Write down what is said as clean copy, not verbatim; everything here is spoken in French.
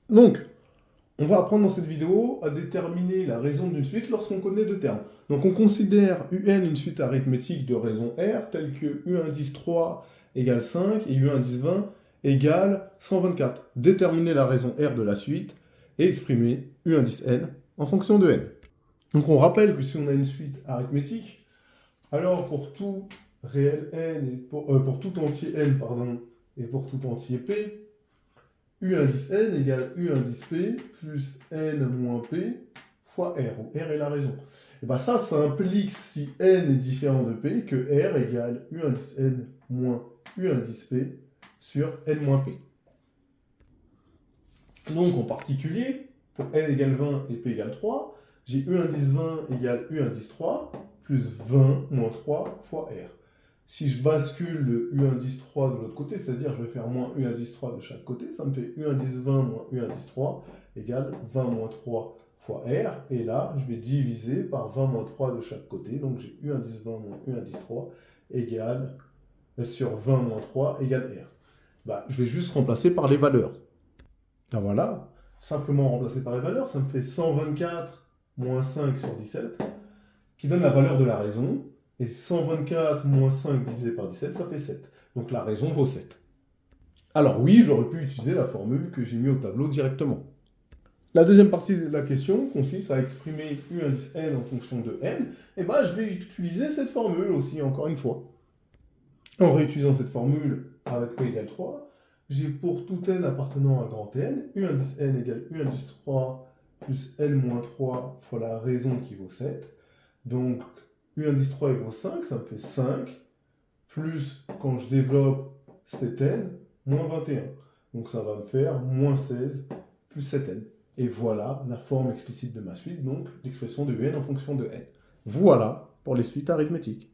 Donc, on va apprendre dans cette vidéo à déterminer la raison d'une suite lorsqu'on connaît deux termes. Donc on considère UN une suite arithmétique de raison R, telle que U indice 3 égale 5 et U indice 20 égale 124. Déterminer la raison R de la suite et exprimer U indice N en fonction de N. Donc on rappelle que si on a une suite arithmétique, alors pour tout réel N et pour tout entier N, pardon, et pour tout entier P, U indice N égale U indice P plus N moins P fois R, où R est la raison. Et bien ça implique, si N est différent de P, que R égale U indice N moins U indice P sur N moins P. Donc en particulier, pour N égale 20 et P égale 3, j'ai U indice 20 égale U indice 3 plus 20 moins 3 fois R. Si je bascule le U indice 3 de l'autre côté, c'est-à-dire je vais faire moins U indice 3 de chaque côté, ça me fait U indice 20 moins U indice 3 égale 20 moins 3 fois R. Et là, je vais diviser par 20 moins 3 de chaque côté. Donc j'ai U indice 20 moins U indice 3 égale, sur 20 moins 3 égale R. Bah, je vais juste remplacer par les valeurs. Ah, voilà, simplement remplacer par les valeurs, ça me fait 124 moins 5 sur 17, qui donne la valeur de la raison. Et 124 moins 5 divisé par 17, ça fait 7. Donc la raison vaut 7. Alors oui, j'aurais pu utiliser la formule que j'ai mis au tableau directement. La deuxième partie de la question consiste à exprimer U indice N en fonction de N. Et bien je vais utiliser cette formule aussi, encore une fois. En réutilisant cette formule avec P égale 3, j'ai pour tout N appartenant à grand N, U indice N égale U indice 3 plus N moins 3 fois la raison qui vaut 7. Donc U indice 3 égale 5, ça me fait 5, plus quand je développe 7n, moins 21. Donc ça va me faire moins 16 plus 7n. Et voilà la forme explicite de ma suite, donc l'expression de n en fonction de n. Voilà pour les suites arithmétiques.